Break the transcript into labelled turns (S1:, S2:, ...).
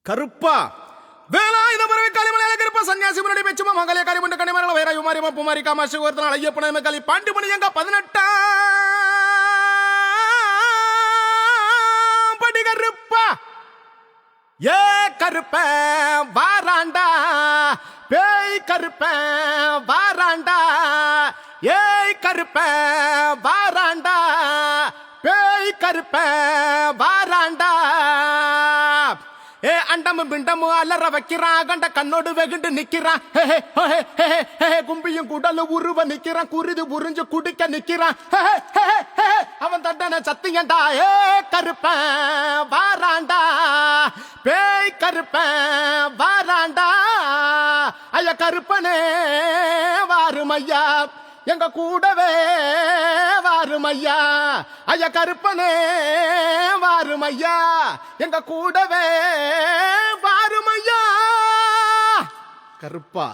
S1: கருப்பா வேலாயுத பறவை காலிமலையால கருப்பா சன்னியாசி முன்னாடி பெச்சுமா மங்களே காரிமுண்ட கனிமரல வேற யுமாரி மப்புமாரி காமாட்சி ஒருத்தனால ஐயப்பன காலி பாண்டி மணி எங்க 18 படி கருப்பா ஏ கருப்ப வாராண்டா பேய் கருப்ப வாராண்டா ஏய் கருப்ப வாராண்டா பேய் கருப்ப வாராண்டா ஏ அண்டம் பிண்டம் அலற வைக்கிறான் கண்ட கண்ணோடு வெகுண்டு நிக்கிறான் கும்பியும் குடலு உருவ நிக்கிறான் குருது உறிஞ்சு குடிக்க நிக்கிறான் அவன் தட்டன சத்தியண்டா ஏ கருப்ப வாராண்டா பேய் கருப்ப வாராண்டா ஐயா கருப்பனே வாருமையா எங்க கூடவே வாருமையா ஐயா கருப்பனே வாருமையா எங்க கூடவே வாருமையா கருப்பா